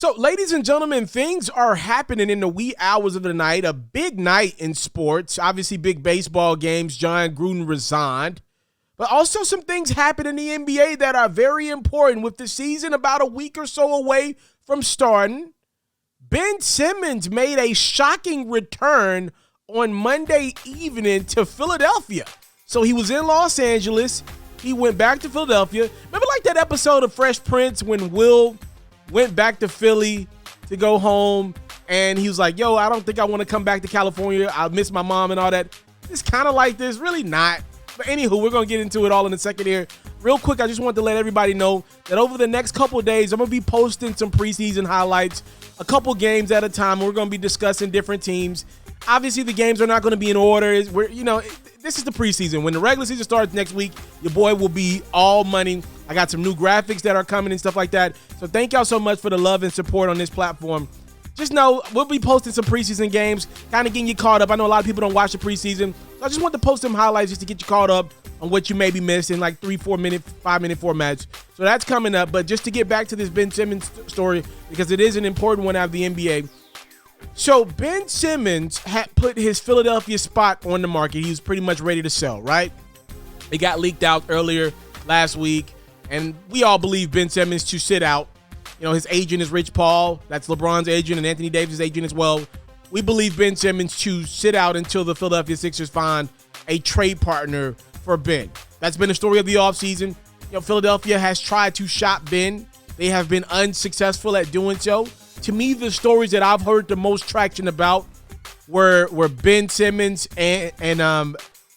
So, ladies and gentlemen, things are happening in the wee hours of the night. A big night in sports. Obviously, big baseball games. John Gruden resigned. But also some things happen in the NBA that are very important. With the season about a week or so away from starting, Ben Simmons made a shocking return on Monday evening to Philadelphia. So he was in Los Angeles. He went back to Philadelphia. Remember like that episode of Fresh Prince when Will went back to Philly to go home, and he was like, yo, I don't think I want to come back to California. I miss my mom and all that. It's kind of like this. Really not. But anywho, we're going to get into it all in a second here. Real quick, I just want to let everybody know that over the next couple of days, I'm going to be posting some preseason highlights, a couple games at a time. We're going to be discussing different teams. Obviously, the games are not going to be in order. This is the preseason. When the regular season starts next week, your boy will be all money. I got some new graphics that are coming and stuff like that. So thank y'all so much for the love and support on this platform. Just know we'll be posting some preseason games, kind of getting you caught up. I know a lot of people don't watch the preseason. So I just want to post some highlights just to get you caught up on what you maybe missed in like 3-4 minute, 5-minute formats. So that's coming up. But just to get back to this Ben Simmons story, because it is an important one out of the NBA. So Ben Simmons had put his Philadelphia spot on the market. He was pretty much ready to sell, right? It got leaked out earlier last week, and we all believe Ben Simmons to sit out. You know, his agent is Rich Paul. That's LeBron's agent and Anthony Davis' agent as well. We believe Ben Simmons to sit out until the Philadelphia Sixers find a trade partner for Ben. That's been the story of the offseason. You know, Philadelphia has tried to shop Ben. They have been unsuccessful at doing so. To me, the stories that I've heard the most traction about were Ben Simmons and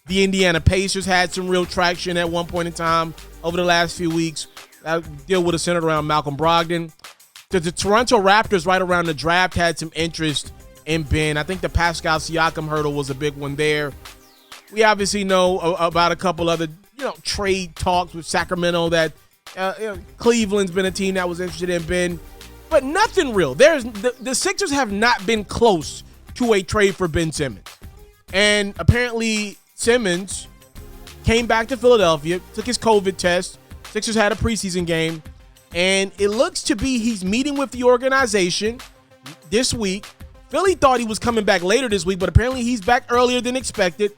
the Indiana Pacers had some real traction at one point in time over the last few weeks. That deal would have centered around Malcolm Brogdon. The Toronto Raptors right around the draft had some interest in Ben. I think the Pascal Siakam hurdle was a big one there. We obviously know about a couple other trade talks with Sacramento that Cleveland's been a team that was interested in Ben. But nothing real. The Sixers have not been close to a trade for Ben Simmons. And apparently Simmons came back to Philadelphia, took his COVID test. Sixers had a preseason game. And it looks to be he's meeting with the organization this week. Philly thought he was coming back later this week, but apparently he's back earlier than expected.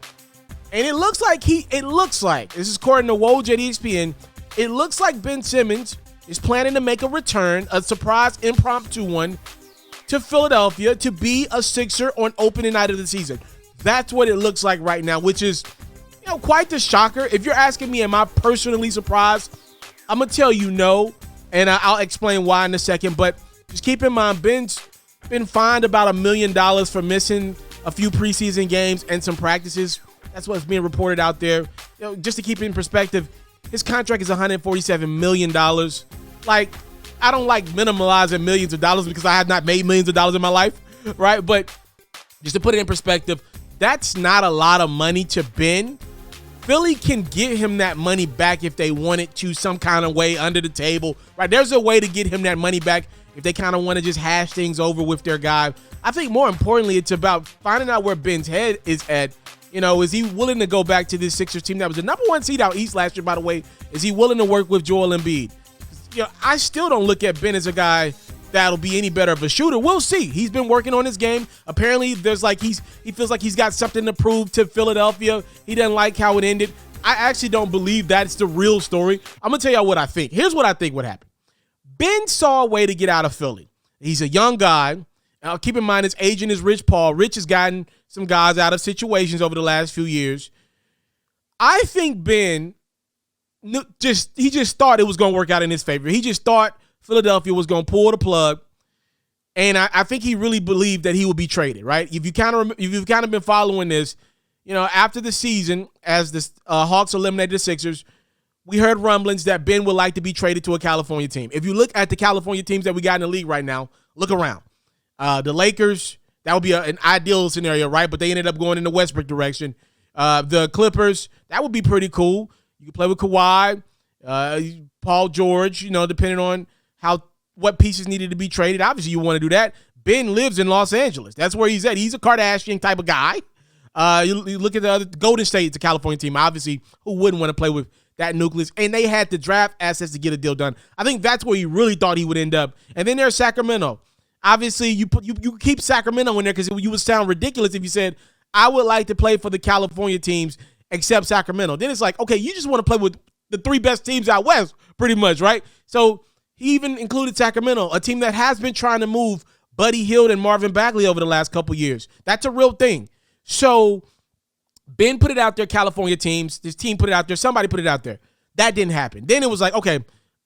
And it looks like, this is according to Woj at ESPN, it looks like Ben Simmons is planning to make a return, a surprise impromptu one, to Philadelphia to be a Sixer on opening night of the season. That's what it looks like right now, which is, quite the shocker. If you're asking me, am I personally surprised? I'm going to tell you no, and I'll explain why in a second. But just keep in mind, Ben's been fined about $1 million for missing a few preseason games and some practices. That's what's being reported out there. Just to keep it in perspective, his contract is $147 million. Like, I don't like minimalizing millions of dollars because I have not made millions of dollars in my life, right? But just to put it in perspective, that's not a lot of money to Ben. Philly can get him that money back if they want it to, some kind of way under the table, right? There's a way to get him that money back if they kind of want to just hash things over with their guy. I think more importantly, it's about finding out where Ben's head is at. Is he willing to go back to this Sixers team that was the number one seed out East last year, by the way? Is he willing to work with Joel Embiid? I still don't look at Ben as a guy that'll be any better of a shooter. We'll see. He's been working on his game. Apparently, he feels like he's got something to prove to Philadelphia. He doesn't like how it ended. I actually don't believe that's the real story. I'm going to tell y'all what I think. Here's what I think would happen. Ben saw a way to get out of Philly. He's a young guy. Keep in mind, his agent is Rich Paul. Rich has gotten some guys out of situations over the last few years. I think Ben just thought it was going to work out in his favor. He just thought Philadelphia was going to pull the plug, and I think he really believed that he would be traded. Right? If you've kind of been following this, after the season, as the Hawks eliminated the Sixers, we heard rumblings that Ben would like to be traded to a California team. If you look at the California teams that we got in the league right now, look around. The Lakers, that would be an ideal scenario, right? But they ended up going in the Westbrook direction. The Clippers, that would be pretty cool. You can play with Kawhi, Paul George, depending on what pieces needed to be traded. Obviously, you want to do that. Ben lives in Los Angeles. That's where he's at. He's a Kardashian type of guy. You look at the other Golden State, it's a California team. Obviously, who wouldn't want to play with that nucleus, and they had the draft assets to get a deal done. I think that's where he really thought he would end up. And then there's Sacramento. Obviously, you keep Sacramento in there because you would sound ridiculous if you said, I would like to play for the California teams except Sacramento. Then it's like, okay, you just want to play with the 3 best teams out west, pretty much, right? So he even included Sacramento, a team that has been trying to move Buddy Hield and Marvin Bagley over the last couple years. That's a real thing. So Ben put it out there, California teams. This team put it out there. Somebody put it out there. That didn't happen. Then it was like, okay,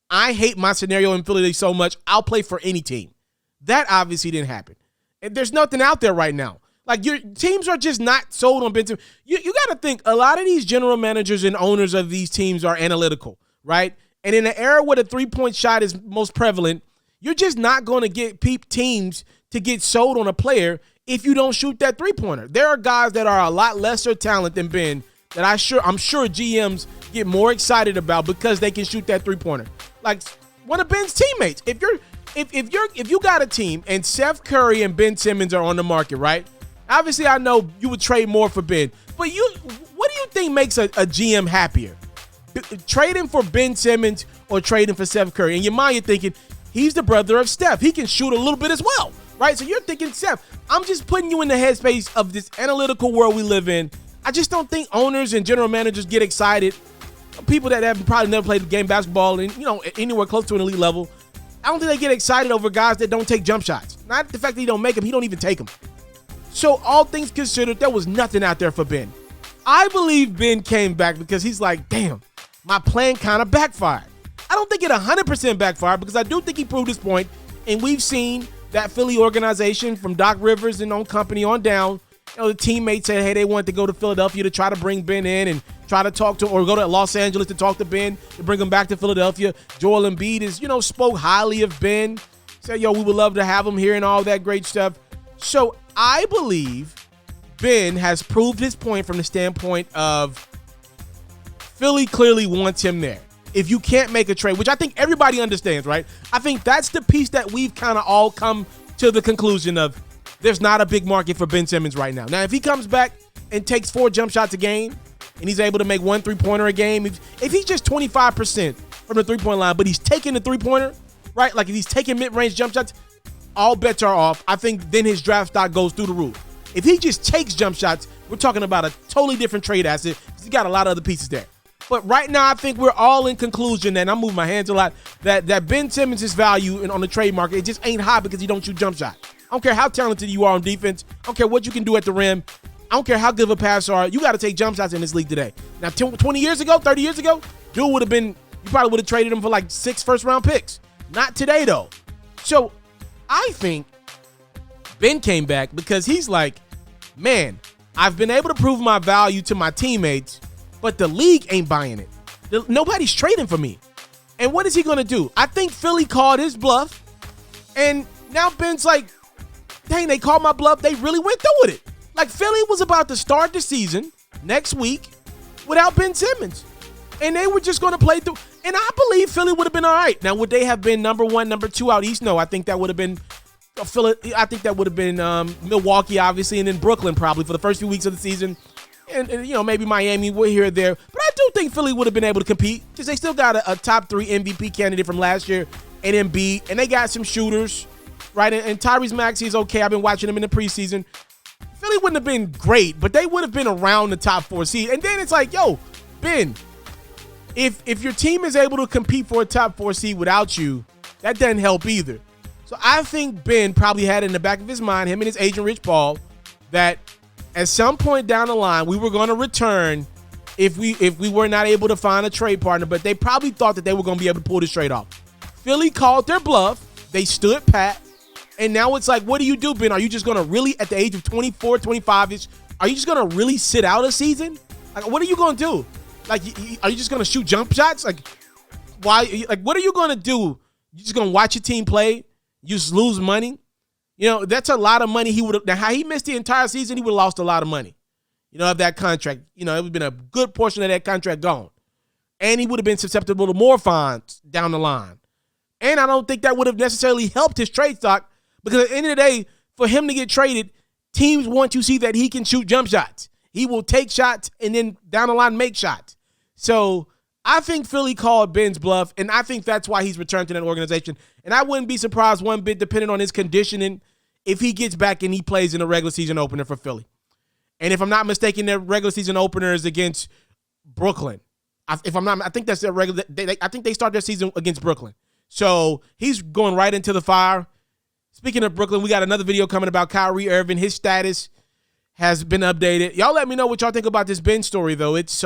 I hate my scenario in Philly so much, I'll play for any team. That obviously didn't happen. And there's nothing out there right now. Like, your teams are just not sold on Ben Simmons. You got to think, a lot of these general managers and owners of these teams are analytical, right? And in an era where the three-point shot is most prevalent, you're just not going to get teams to get sold on a player if you don't shoot that three-pointer. There are guys that are a lot lesser talent than Ben that I'm sure GMs get more excited about because they can shoot that three-pointer. Like one of Ben's teammates. If you got a team and Seth Curry and Ben Simmons are on the market, right? Obviously, I know you would trade more for Ben, but what do you think makes a GM happier? Trading for Ben Simmons or trading for Seth Curry? In your mind, you're thinking, he's the brother of Steph. He can shoot a little bit as well, right? So you're thinking, Steph, I'm just putting you in the headspace of this analytical world we live in. I just don't think owners and general managers get excited. People that have probably never played the game basketball and, anywhere close to an elite level, I don't think they get excited over guys that don't take jump shots. Not the fact that he don't make them, he don't even take them. So all things considered, there was nothing out there for Ben. I believe Ben came back because he's like, damn, my plan kind of backfired. I don't think it 100% backfired because I do think he proved his point, and we've seen that Philly organization from Doc Rivers and on company on down, the teammates said, hey, they wanted to go to Philadelphia to try to bring Ben in and try to talk to, or go to Los Angeles to talk to Ben to bring him back to Philadelphia. Joel Embiid is, spoke highly of Ben, said, we would love to have him here and all that great stuff. So I believe Ben has proved his point from the standpoint of Philly clearly wants him there. If you can't make a trade, which I think everybody understands, right? I think that's the piece that we've kind of all come to the conclusion of. There's not a big market for Ben Simmons right now. Now, if he comes back and takes 4 jump shots a game and he's able to make 1 three-pointer a game, if he's just 25% from the three-point line, but he's taking the three-pointer, right? Like if he's taking mid-range jump shots, all bets are off. I think then his draft stock goes through the roof. If he just takes jump shots, we're talking about a totally different trade asset because he's got a lot of other pieces there. But right now, I think we're all in conclusion, and I'm moving my hands a lot, that Ben Simmons' value on the trade market, it just ain't high because he don't shoot jump shots. I don't care how talented you are on defense. I don't care what you can do at the rim. I don't care how good of a passer you are. You got to take jump shots in this league today. Now, 20 years ago, 30 years ago, dude would have been, you probably would have traded him for like 6 first-round picks. Not today, though. So I think Ben came back because he's like, man, I've been able to prove my value to my teammates, but the league ain't buying it. Nobody's trading for me. And what is he going to do? I think Philly called his bluff, and now Ben's like, dang, they called my bluff. They really went through with it. Like, Philly was about to start the season next week without Ben Simmons. And they were just going to play through. And I believe Philly would have been all right. Now, would they have been number 1, number 2 out east? No, I think that would have been I think that would have been Milwaukee, obviously, and then Brooklyn probably for the first few weeks of the season. And maybe Miami were here or there. But I do think Philly would have been able to compete because they still got a top 3 MVP candidate from last year and Embiid. And they got some shooters. Right, and Tyrese Maxey is okay. I've been watching him in the preseason. Philly wouldn't have been great, but they would have been around the top 4 seed. And then it's like, Ben, if your team is able to compete for a top 4 seed without you, that doesn't help either. So I think Ben probably had in the back of his mind, him and his agent Rich Paul, that at some point down the line we were going to return if we were not able to find a trade partner. But they probably thought that they were going to be able to pull this trade off. Philly called their bluff. They stood pat. And now it's like, what do you do, Ben? Are you just going to really, at the age of 24, 25-ish, are you just going to really sit out a season? Like, what are you going to do? Like, are you just going to shoot jump shots? Like, why? Like, what are you going to do? You just going to watch your team play? You just lose money? That's a lot of money he would have. Now, how he missed the entire season, he would have lost a lot of money, of that contract. It would have been a good portion of that contract gone. And he would have been susceptible to more fines down the line. And I don't think that would have necessarily helped his trade stock. Because at the end of the day, for him to get traded, teams want to see that he can shoot jump shots. He will take shots and then down the line make shots. So I think Philly called Ben's bluff, and I think that's why he's returned to that organization. And I wouldn't be surprised one bit, depending on his conditioning, if he gets back and he plays in a regular season opener for Philly. And if I'm not mistaken, their regular season opener is against Brooklyn. I think that's their regular. I think they start their season against Brooklyn. So he's going right into the fire. Speaking of Brooklyn, we got another video coming about Kyrie Irving. His status has been updated. Y'all let me know what y'all think about this Ben story, though. It's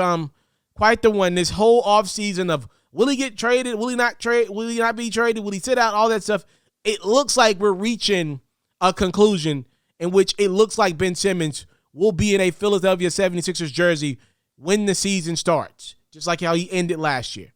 quite the one. This whole offseason of will he get traded? Will he not trade? Will he not be traded? Will he sit out? All that stuff. It looks like we're reaching a conclusion in which it looks like Ben Simmons will be in a Philadelphia 76ers jersey when the season starts, just like how he ended last year.